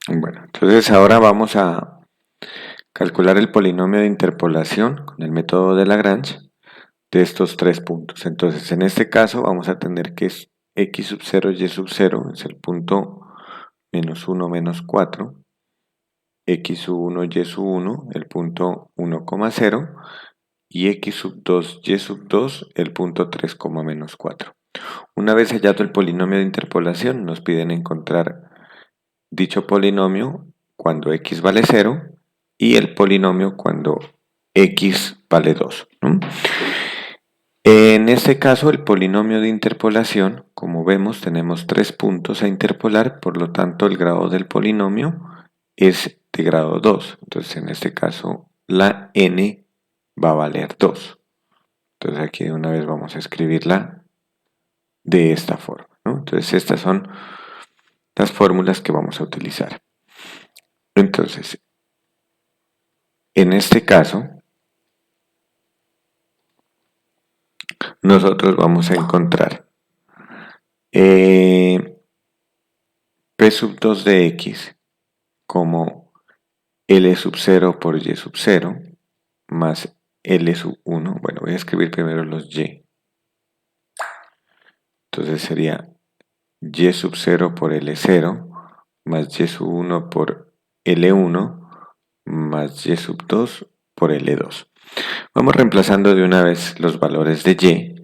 Bueno, entonces ahora vamos a calcular el polinomio de interpolación con el método de Lagrange de estos tres puntos. Entonces, en este caso vamos a tener que es x sub 0, y sub 0, es el punto menos 1, menos 4, x sub 1, y sub 1, el punto 1,0, y x sub 2, y sub 2, el punto 3, menos 4. Una vez hallado el polinomio de interpolación, nos piden encontrar dicho polinomio cuando x vale 0 y el polinomio cuando x vale 2, ¿no? En este caso, el polinomio de interpolación, como vemos, tenemos tres puntos a interpolar, por lo tanto el grado del polinomio es de grado 2. Entonces, en este caso, la n va a valer 2. Entonces, aquí de una vez vamos a escribirla de esta forma, ¿no? Entonces, estas son las fórmulas que vamos a utilizar. Entonces, en este caso, nosotros vamos a encontrar p sub 2 de x como L sub 0 por Y sub 0 más L sub 1. Bueno, voy a escribir primero los Y. Entonces sería Y sub 0 por L0 más Y sub 1 por L1 más Y sub 2 por L2. Vamos reemplazando de una vez los valores de Y.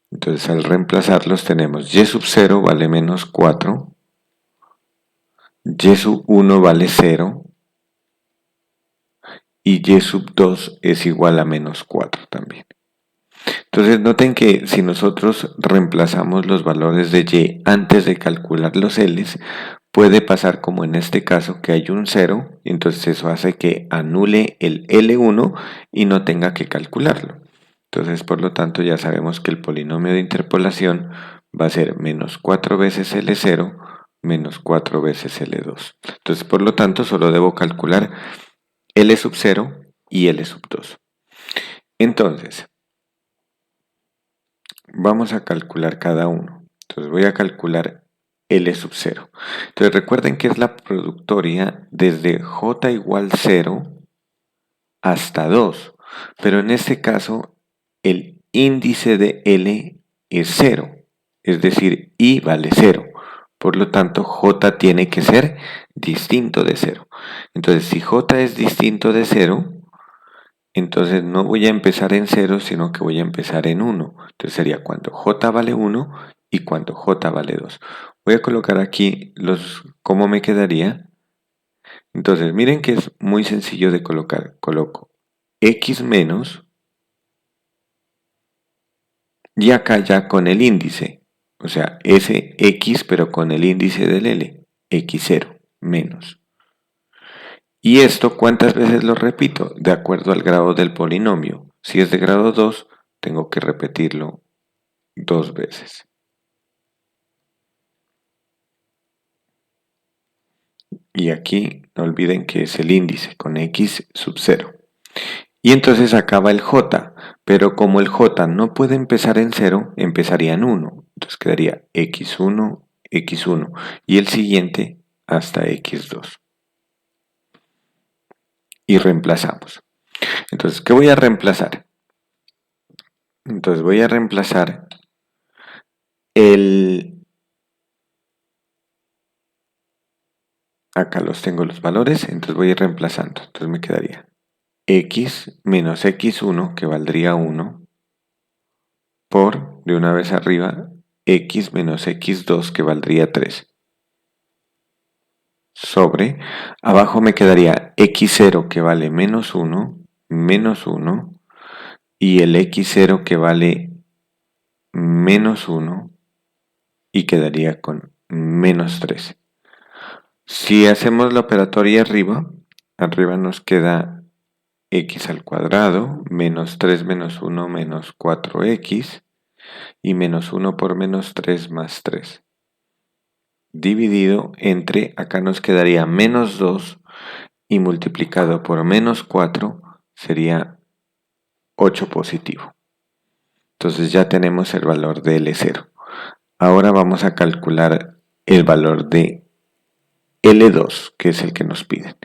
Entonces al reemplazarlos tenemos Y sub 0 vale menos 4, Y sub 1 vale 0, y y sub 2 es igual a menos 4 también. Entonces noten que si nosotros reemplazamos los valores de y antes de calcular los L's, puede pasar como en este caso que hay un 0, entonces eso hace que anule el L1 y no tenga que calcularlo. Entonces por lo tanto ya sabemos que el polinomio de interpolación va a ser menos 4 veces L0 menos 4 veces L2. Entonces por lo tanto solo debo calcular L sub 0 y L sub 2. Entonces, vamos a calcular cada uno. Entonces voy a calcular L sub 0. Entonces recuerden que es la productoria desde J igual 0 hasta 2. Pero en este caso el índice de L es 0. Es decir, I vale 0. Por lo tanto, J tiene que ser distinto de 0. Entonces, si J es distinto de 0, entonces no voy a empezar en 0, sino que voy a empezar en 1. Entonces sería cuando J vale 1 y cuando J vale 2. Voy a colocar aquí cómo me quedaría. Entonces miren que es muy sencillo de colocar. Coloco X menos y acá ya con el índice. O sea, ese X pero con el índice del L. X0 menos. ¿Y esto cuántas veces lo repito? De acuerdo al grado del polinomio. Si es de grado 2, tengo que repetirlo 2 veces. Y aquí no olviden que es el índice con x sub 0. Y entonces acaba el j, pero como el j no puede empezar en 0, empezaría en 1. Entonces quedaría x1, x1 y el siguiente hasta x2. Y reemplazamos. Entonces, ¿qué voy a reemplazar? Entonces voy a reemplazar acá los tengo los valores, entonces voy a ir reemplazando. Entonces me quedaría x menos x1, que valdría 1, por, de una vez arriba, x menos x2, que valdría 3. Sobre, abajo me quedaría x0, que vale menos 1, y el x0, que vale menos 1, y quedaría con menos 3. Si hacemos la operatoria arriba nos queda x al cuadrado, menos 3 menos 1 menos 4x, y menos 1 por menos 3 más 3. Dividido entre, acá nos quedaría menos 2, y multiplicado por menos 4 sería 8 positivo. Entonces ya tenemos el valor de L0. Ahora vamos a calcular el valor de L2, que es el que nos piden.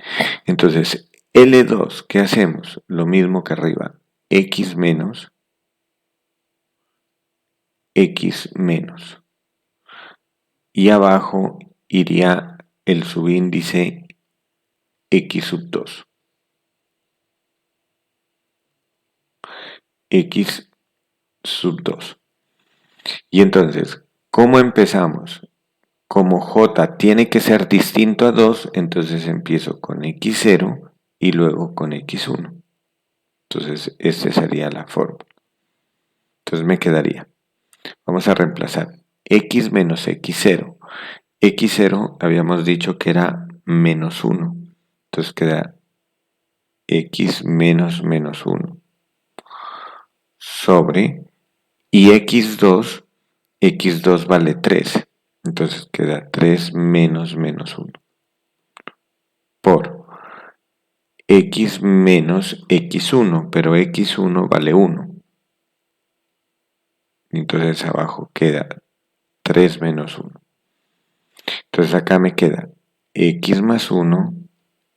Entonces, L2, ¿qué hacemos? Lo mismo que arriba, x menos, x menos. Y abajo iría el subíndice x sub 2. X sub 2. Y entonces, ¿cómo empezamos? Como j tiene que ser distinto a 2, entonces empiezo con x0 y luego con x1. Entonces, esta sería la fórmula. Entonces me quedaría, vamos a reemplazar x menos x0. X0 habíamos dicho que era menos 1. Entonces queda x menos menos 1 sobre, y x2 vale 3. Entonces queda 3 menos menos 1 por x menos x1, pero x1 vale 1. Entonces abajo queda 3 menos 1. Entonces acá me queda x más 1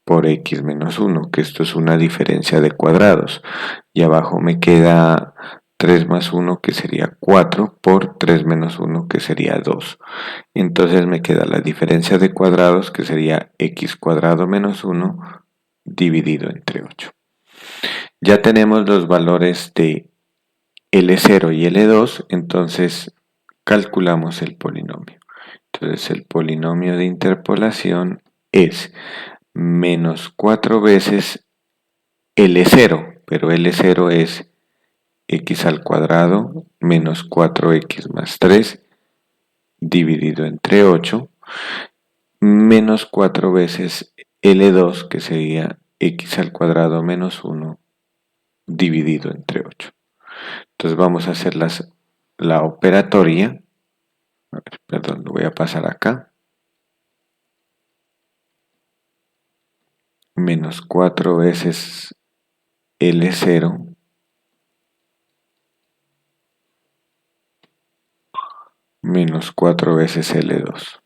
por x menos 1, que esto es una diferencia de cuadrados. Y abajo me queda 3 más 1, que sería 4, por 3 menos 1, que sería 2. Entonces me queda la diferencia de cuadrados, que sería x cuadrado menos 1 dividido entre 8. Ya tenemos los valores de L0 y L2, entonces calculamos el polinomio. Entonces el polinomio de interpolación es menos 4 veces L0, pero L0 es x al cuadrado menos 4x más 3 dividido entre 8, menos 4 veces L2, que sería x al cuadrado menos 1 dividido entre 8. Entonces vamos a hacer la operatoria. A ver, perdón, lo voy a pasar acá. Menos 4 veces L0 menos 4 veces L2.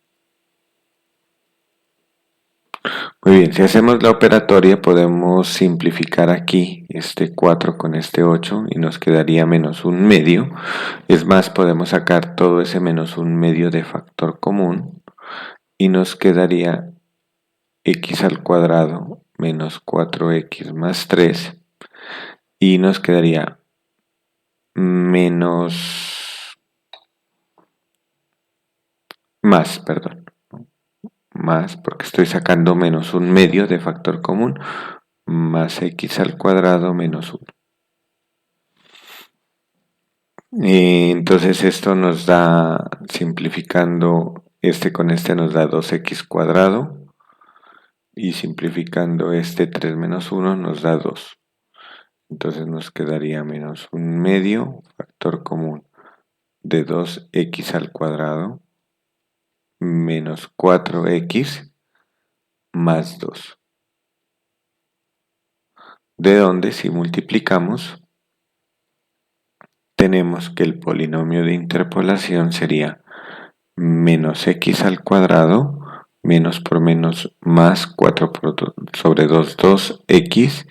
Muy bien, si hacemos la operatoria podemos simplificar aquí este 4 con este 8 y nos quedaría menos un medio. Es más, podemos sacar todo ese menos un medio de factor común y nos quedaría x al cuadrado menos 4x más 3 y nos quedaría menos más, perdón, más porque estoy sacando menos un medio de factor común más x al cuadrado menos 1. Entonces esto nos da, simplificando este con este nos da 2x cuadrado y simplificando este 3 menos 1 nos da 2. Entonces nos quedaría menos un medio, factor común de 2x al cuadrado menos 4x más 2. De donde si multiplicamos tenemos que el polinomio de interpolación sería menos x al cuadrado, menos por menos más 4 sobre 2, 2x,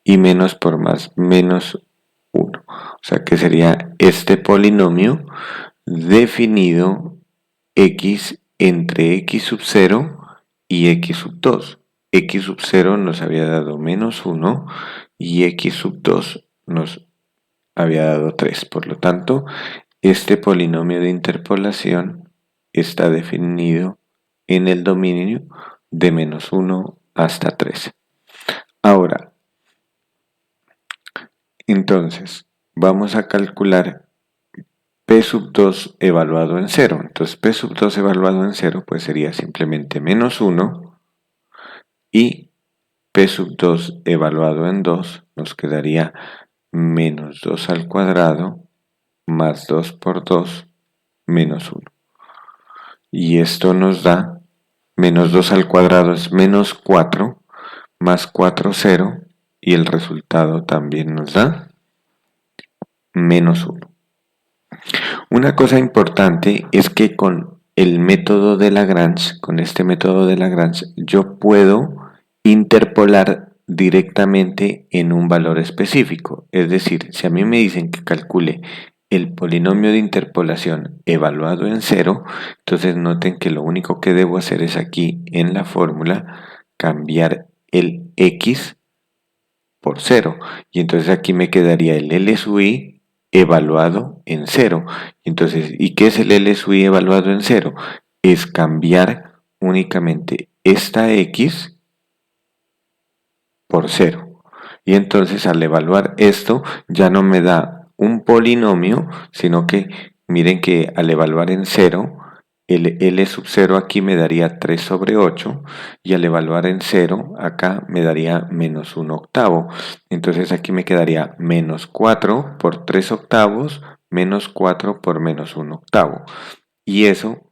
y menos por más menos 1. O sea que sería este polinomio definido x entre x sub 0 y x sub 2. X sub 0 nos había dado menos 1 y x sub 2 nos había dado 3. Por lo tanto, este polinomio de interpolación está definido en el dominio de menos 1 hasta 3. Ahora, entonces, vamos a calcular P sub 2 evaluado en 0. Entonces, P sub 2 evaluado en 0 pues sería simplemente menos 1 y P sub 2 evaluado en 2 nos quedaría menos 2 al cuadrado más 2 por 2 menos 1. Y esto nos da menos 2 al cuadrado es menos 4 más 4, 0 y el resultado también nos da menos 1. Una cosa importante es que con el método de Lagrange, con este método de Lagrange, yo puedo interpolar directamente en un valor específico. Es decir, si a mí me dicen que calcule el polinomio de interpolación evaluado en cero, entonces noten que lo único que debo hacer es aquí en la fórmula cambiar el x por cero. Y entonces aquí me quedaría el L sub i evaluado en cero. Entonces, ¿y qué es el L sub i evaluado en cero? Es cambiar únicamente esta x por cero. Y entonces al evaluar esto ya no me da un polinomio, sino que miren que al evaluar en cero, el L sub 0 aquí me daría 3 sobre 8 y al evaluar en cero acá me daría menos 1 octavo. Entonces aquí me quedaría menos 4 por 3 octavos menos 4 por menos 1 octavo. Y eso,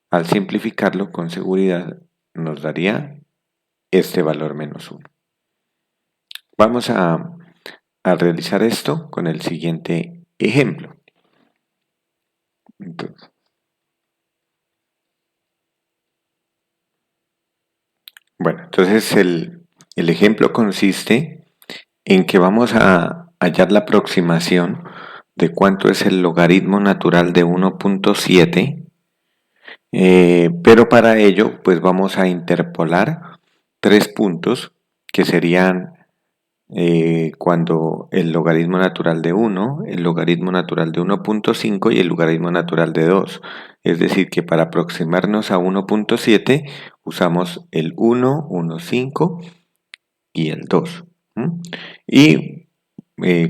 al simplificarlo con seguridad, nos daría este valor menos 1. Vamos a realizar esto con el siguiente ejemplo. Entonces, bueno, entonces el ejemplo consiste en que vamos a hallar la aproximación de cuánto es el logaritmo natural de 1.7, pero para ello pues vamos a interpolar tres puntos que serían cuando el logaritmo natural de 1, el logaritmo natural de 1.5 y el logaritmo natural de 2. Es decir, que para aproximarnos a 1.7 usamos el 1, 1,5 y el 2. ¿M? Y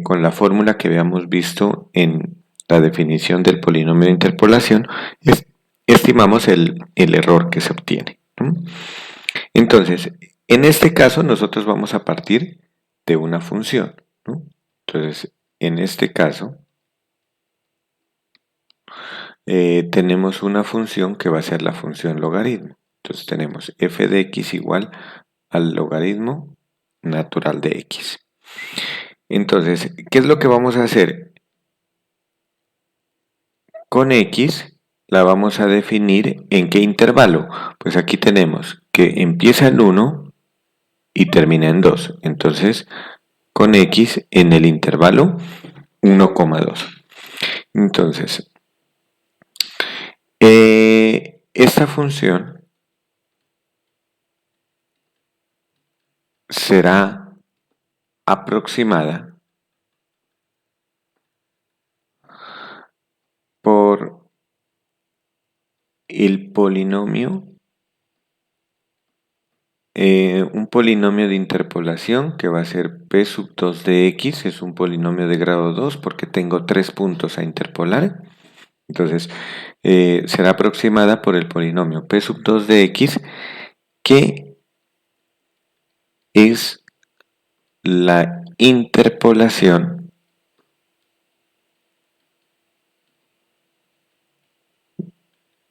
con la fórmula que habíamos visto en la definición del polinomio de interpolación, estimamos el error que se obtiene. ¿M? Entonces, en este caso nosotros vamos a partir de una función, ¿no? Entonces, en este caso, tenemos una función que va a ser la función logaritmo. Entonces tenemos f de x igual al logaritmo natural de x. Entonces, ¿qué es lo que vamos a hacer? Con x la vamos a definir en qué intervalo. Pues aquí tenemos que empieza en 1 y termina en 2. Entonces, con x en el intervalo 1,2. Entonces, esta función será aproximada por el polinomio, un polinomio de interpolación que va a ser p sub 2 de x, es un polinomio de grado 2 porque tengo tres puntos a interpolar. Entonces, será aproximada por el polinomio p sub 2 de x, que es la interpolación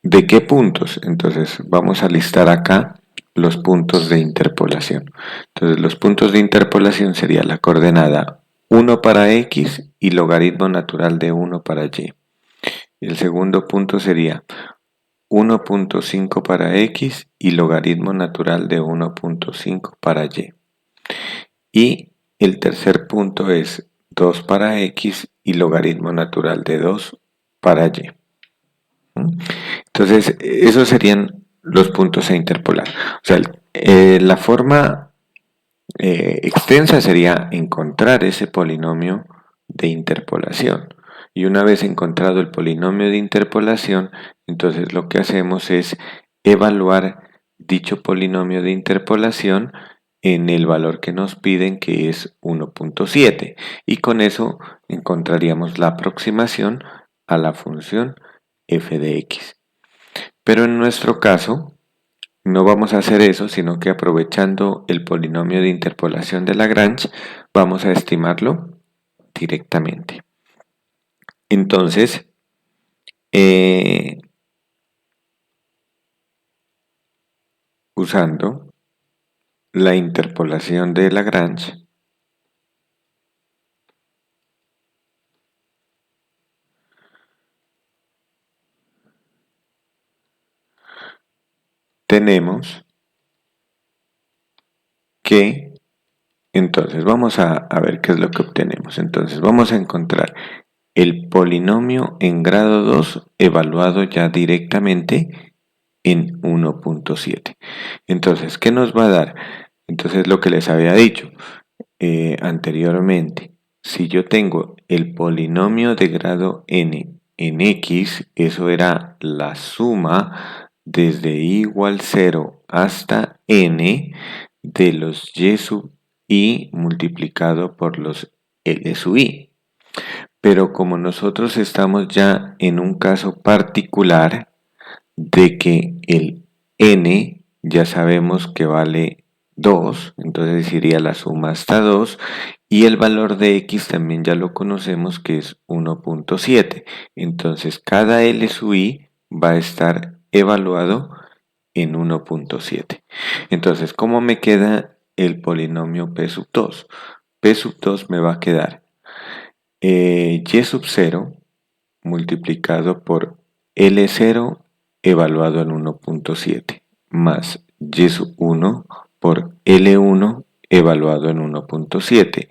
¿de qué puntos? Entonces vamos a listar acá los puntos de interpolación. Entonces los puntos de interpolación sería la coordenada 1 para x y logaritmo natural de 1 para y. El segundo punto sería 1.5 para x y logaritmo natural de 1.5 para y. Y el tercer punto es 2 para x y logaritmo natural de 2 para y. Entonces, esos serían los puntos a interpolar. O sea, la forma extensa sería encontrar ese polinomio de interpolación. Y una vez encontrado el polinomio de interpolación, entonces lo que hacemos es evaluar dicho polinomio de interpolación en el valor que nos piden, que es 1.7. Y con eso encontraríamos la aproximación a la función f de x. Pero en nuestro caso, no vamos a hacer eso, sino que aprovechando el polinomio de interpolación de Lagrange, vamos a estimarlo directamente. Entonces, usando la interpolación de Lagrange, tenemos que, entonces vamos a ver qué es lo que obtenemos. Entonces vamos a encontrar el polinomio en grado 2 evaluado ya directamente en 1.7. Entonces, ¿qué nos va a dar? Entonces, lo que les había dicho anteriormente, si yo tengo el polinomio de grado n en x, eso era la suma desde i igual 0 hasta n de los y sub i multiplicado por los l sub i. Pero como nosotros estamos ya en un caso particular de que el n ya sabemos que vale 2, entonces iría la suma hasta 2, y el valor de x también ya lo conocemos que es 1.7. Entonces cada L sub i va a estar evaluado en 1.7. Entonces, ¿cómo me queda el polinomio p sub 2? P sub 2 me va a quedar y sub 0 multiplicado por L0 evaluado en 1.7 más y sub 1 por L1 evaluado en 1.7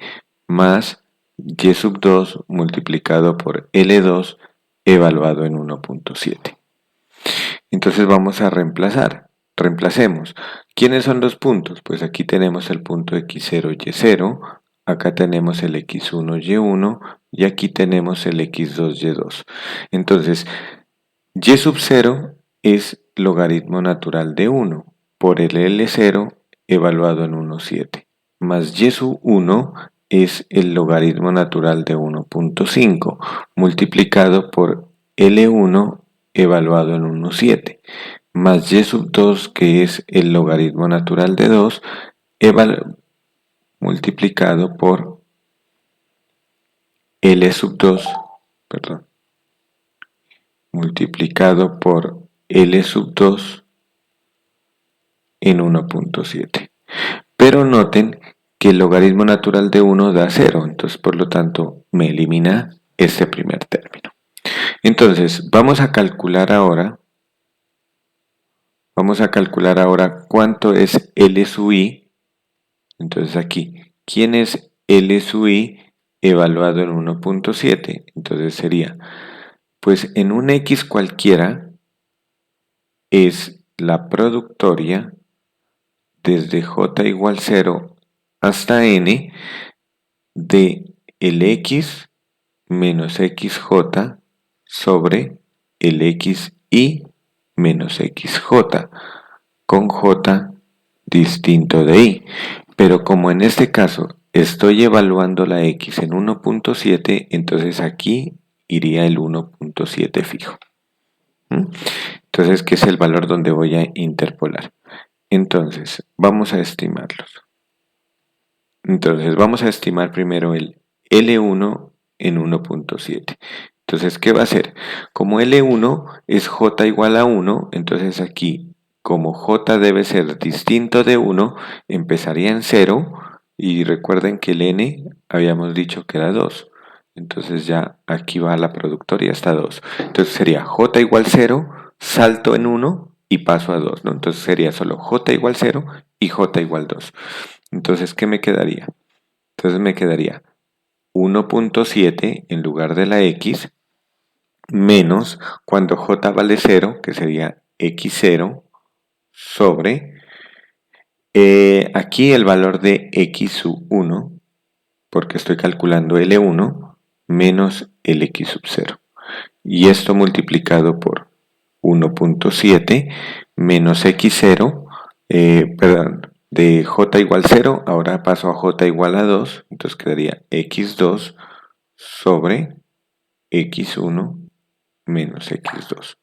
más y sub 2 multiplicado por L2 evaluado en 1.7. Entonces vamos a reemplazar. Reemplacemos. ¿Quiénes son los puntos? Pues aquí tenemos el punto x0, y0, acá tenemos el x1, y1 y aquí tenemos el x2, y2. Entonces, y sub 0 es logaritmo natural de 1 por el L0 evaluado en 1.7, más y sub 1 es el logaritmo natural de 1.5 multiplicado por L1 evaluado en 1.7, más y sub 2 que es el logaritmo natural de 2 multiplicado por L sub 2, perdón, multiplicado por L sub 2 en 1.7. Pero noten que el logaritmo natural de 1 da 0, entonces por lo tanto me elimina este primer término. Entonces vamos a calcular ahora cuánto es L sub i. Entonces aquí, ¿quién es L sub i evaluado en 1.7? Entonces sería, pues en un x cualquiera es la productoria desde j igual 0 hasta n de el x menos xj sobre el xy menos xj con j distinto de y. Pero como en este caso estoy evaluando la x en 1.7, entonces aquí iría el 1.7 fijo. Entonces, ¿qué es el valor donde voy a interpolar? Entonces, vamos a estimarlos. Entonces, vamos a estimar primero el L1 en 1.7. Entonces, ¿qué va a hacer? Como L1 es J igual a 1, entonces aquí, como J debe ser distinto de 1, empezaría en 0, y recuerden que el N habíamos dicho que era 2. Entonces ya aquí va la productoria hasta 2. Entonces sería J igual 0, salto en 1 y paso a 2, ¿no? Entonces sería solo J igual 0 y J igual 2. Entonces, ¿qué me quedaría? Entonces me quedaría 1.7 en lugar de la x menos cuando j vale 0, que sería x0 sobre aquí el valor de x sub 1, porque estoy calculando L1 menos el x sub 0. Y esto multiplicado por 1.7 menos x0, perdón, de j igual 0, ahora paso a j igual a 2, entonces quedaría x2 sobre x1 menos x2.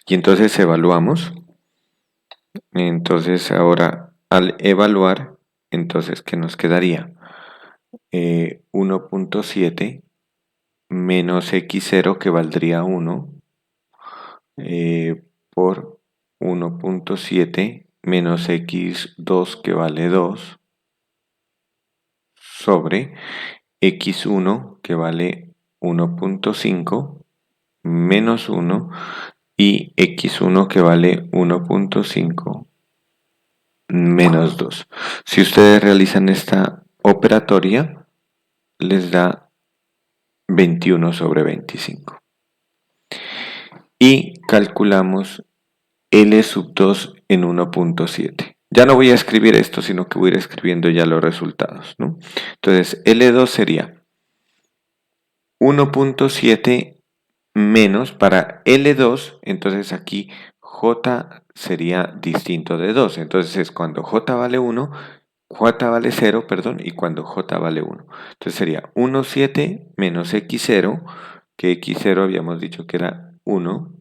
Y entonces evaluamos. Entonces ahora al evaluar, entonces ¿qué nos quedaría? 1.7 menos x0 que valdría 1 por 1.7 menos x2 que vale 2 sobre x1 que vale 1.5 menos 1 y x1 que vale 1.5 menos 2. Si ustedes realizan esta operatoria, les da 21 sobre 25. Y calculamos L sub 2 en 1.7. Ya no voy a escribir esto, sino que voy a ir escribiendo ya los resultados, ¿no? Entonces, L2 sería 1.7 menos para L2, entonces aquí J sería distinto de 2. Entonces es cuando J vale 1, J vale 0, perdón, y cuando J vale 1. Entonces sería 1,7 menos X0, que X0 habíamos dicho que era 1,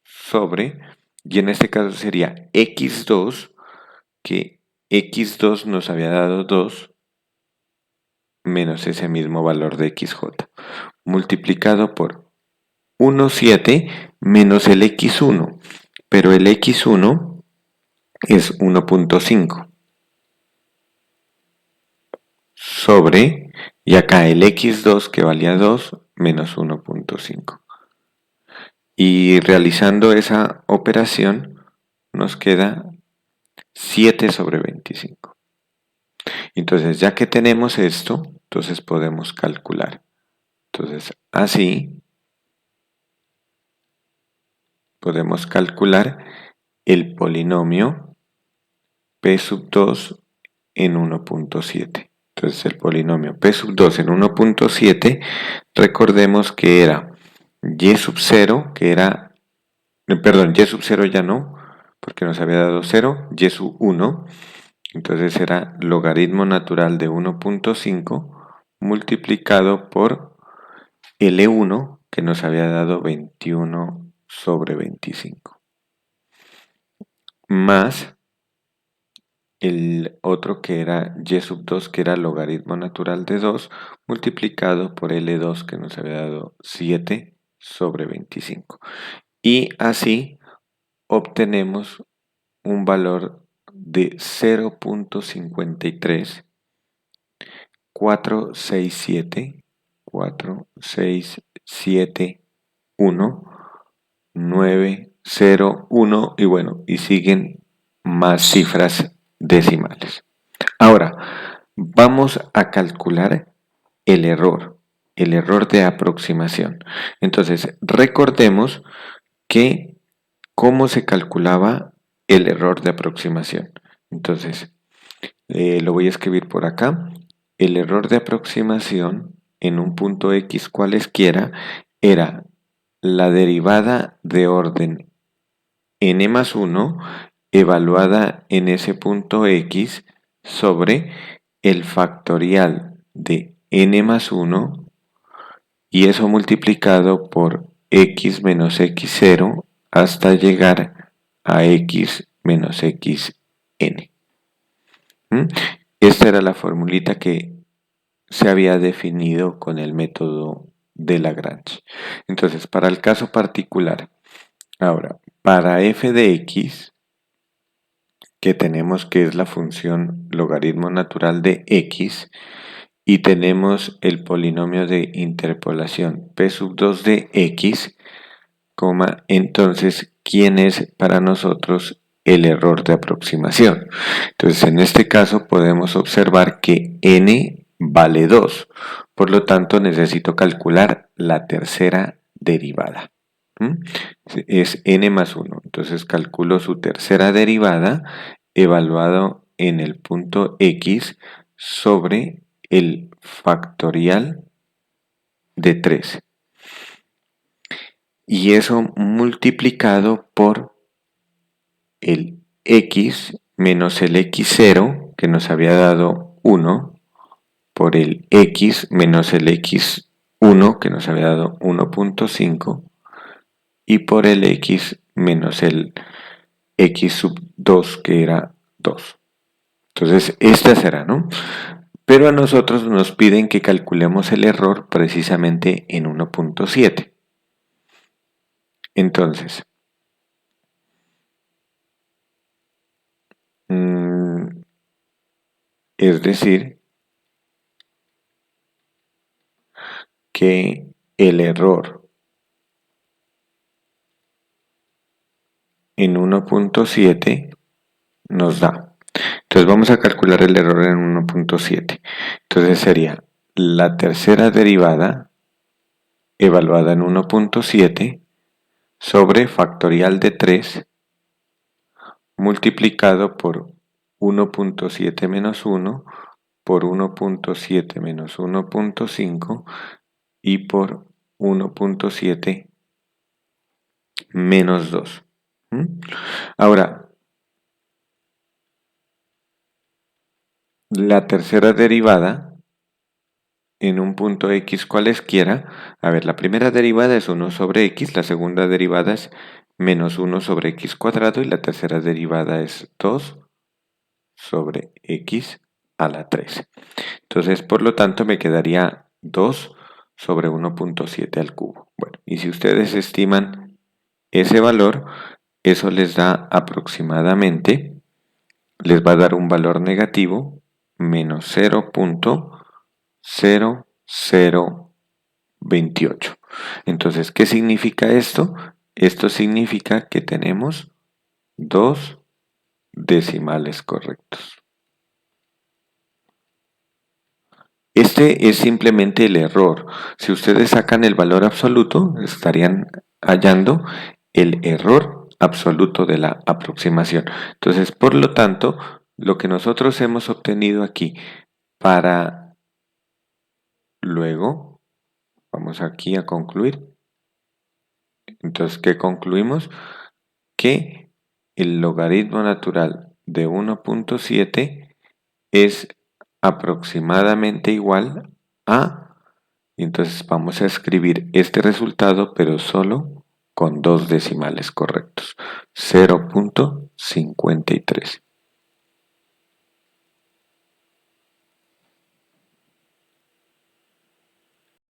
sobre, y en este caso sería X2, que X2 nos había dado 2, menos ese mismo valor de XJ, multiplicado por 1,7 menos el X1, pero el X1 es 1.5 sobre, y acá el X2 que valía 2 menos 1.5. Y realizando esa operación nos queda 7 sobre 25. Entonces, ya que tenemos esto, entonces podemos calcular. Entonces, así podemos calcular el polinomio P sub 2 en 1.7. Entonces, el polinomio P sub 2 en 1.7, recordemos que era Y sub 0, que era, perdón, Y sub 0 ya no, porque nos había dado 0, Y sub 1, entonces era logaritmo natural de 1.5 multiplicado por L1, que nos había dado 21 sobre 25, más el otro que era Y sub 2, que era logaritmo natural de 2, multiplicado por L2, que nos había dado 7 sobre 25. Y así obtenemos un valor de 0.53 467 4671 901 y bueno, y siguen más cifras decimales. Ahora, vamos a calcular el error de aproximación. Entonces, recordemos que cómo se calculaba el error de aproximación. Entonces, lo voy a escribir por acá. El error de aproximación en un punto X cualesquiera era la derivada de orden n más 1 evaluada en ese punto X sobre el factorial de n más 1 y eso multiplicado por x menos x0 hasta llegar a x menos xn. Esta era la formulita que se había definido con el método de Lagrange. Entonces, para el caso particular, ahora, para f de x, que tenemos que es la función logaritmo natural de x, y tenemos el polinomio de interpolación p sub 2 de x, entonces, ¿quién es para nosotros el error de aproximación? Entonces, en este caso podemos observar que n vale 2, por lo tanto necesito calcular la tercera derivada. Es n más 1, entonces calculo su tercera derivada evaluado en el punto x sobre el factorial de 13. Y eso multiplicado por el x menos el x0, que nos había dado 1, por el x menos el x1, que nos había dado 1.5, y por el x menos el x sub 2, que era 2. Entonces, esta será, ¿no? Pero a nosotros nos piden que calculemos el error precisamente en 1.7. Entonces, es decir, que el error en 1.7 nos da. Entonces vamos a calcular el error en 1.7. Entonces sería la tercera derivada evaluada en 1.7 sobre factorial de 3 multiplicado por 1.7 menos 1 por 1.7 menos 1.5 y por 1.7 menos 2. Ahora, la tercera derivada en un punto x cualesquiera, a ver, la primera derivada es 1 sobre x, la segunda derivada es menos 1 sobre x cuadrado y la tercera derivada es 2 sobre x a la 13. Entonces, por lo tanto, me quedaría 2 sobre 1.7 al cubo. Bueno, y si ustedes estiman ese valor, eso les da aproximadamente, les va a dar un valor negativo menos 0.0028. Entonces, ¿qué significa esto? Esto significa que tenemos dos decimales correctos. Este es simplemente el error. Si ustedes sacan el valor absoluto, estarían hallando el error absoluto de la aproximación. Entonces, por lo tanto, lo que nosotros hemos obtenido aquí para luego, vamos aquí a concluir. Entonces, ¿qué concluimos? Que el logaritmo natural de 1.7 es aproximadamente igual a, y entonces vamos a escribir este resultado, pero solo con dos decimales correctos, 0.53.